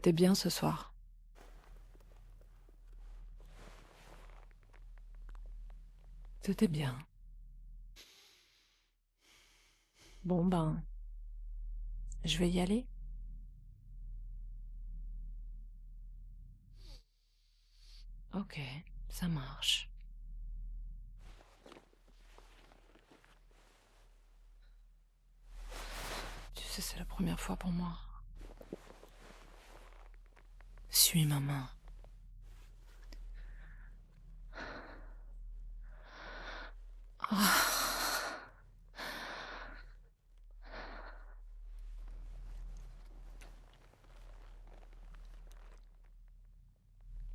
C'était bien ce soir. C'était bien. Bon ben, je vais y aller. Ok, ça marche. Tu sais, c'est la première fois pour moi. Suis ma main.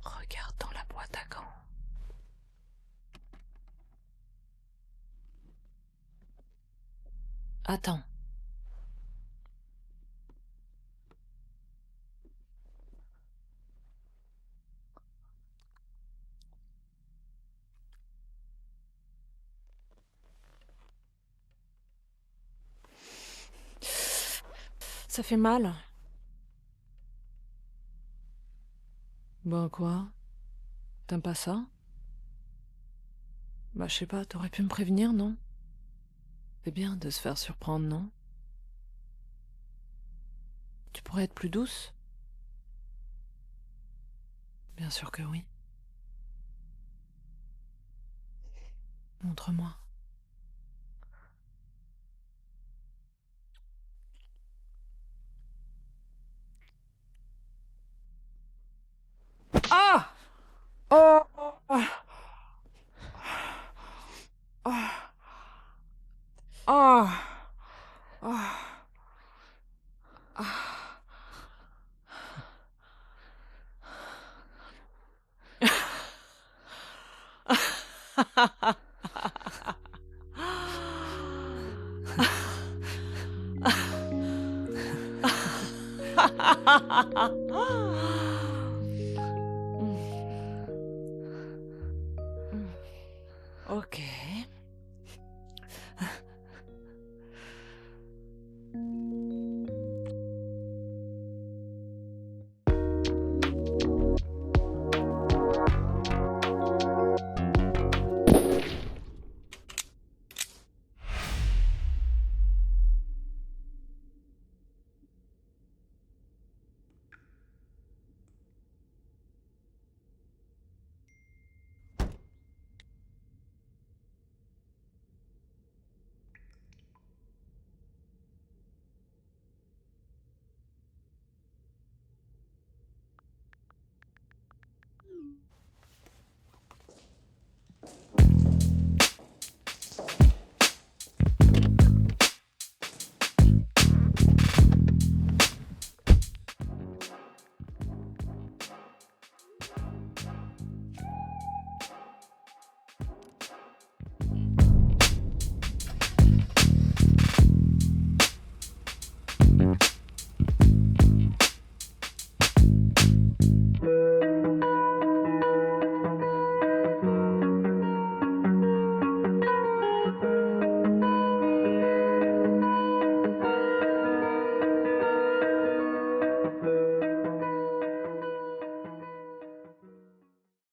Regarde dans la boîte à gants. Attends. Ça fait mal. Ben quoi? T'aimes pas ça? Bah je sais pas, t'aurais pu me prévenir, non? C'est bien de se faire surprendre, non? Tu pourrais être plus douce? Bien sûr que oui. Montre-moi. Ah! Oh! Ah! Ah! Ah! Ah! Ah!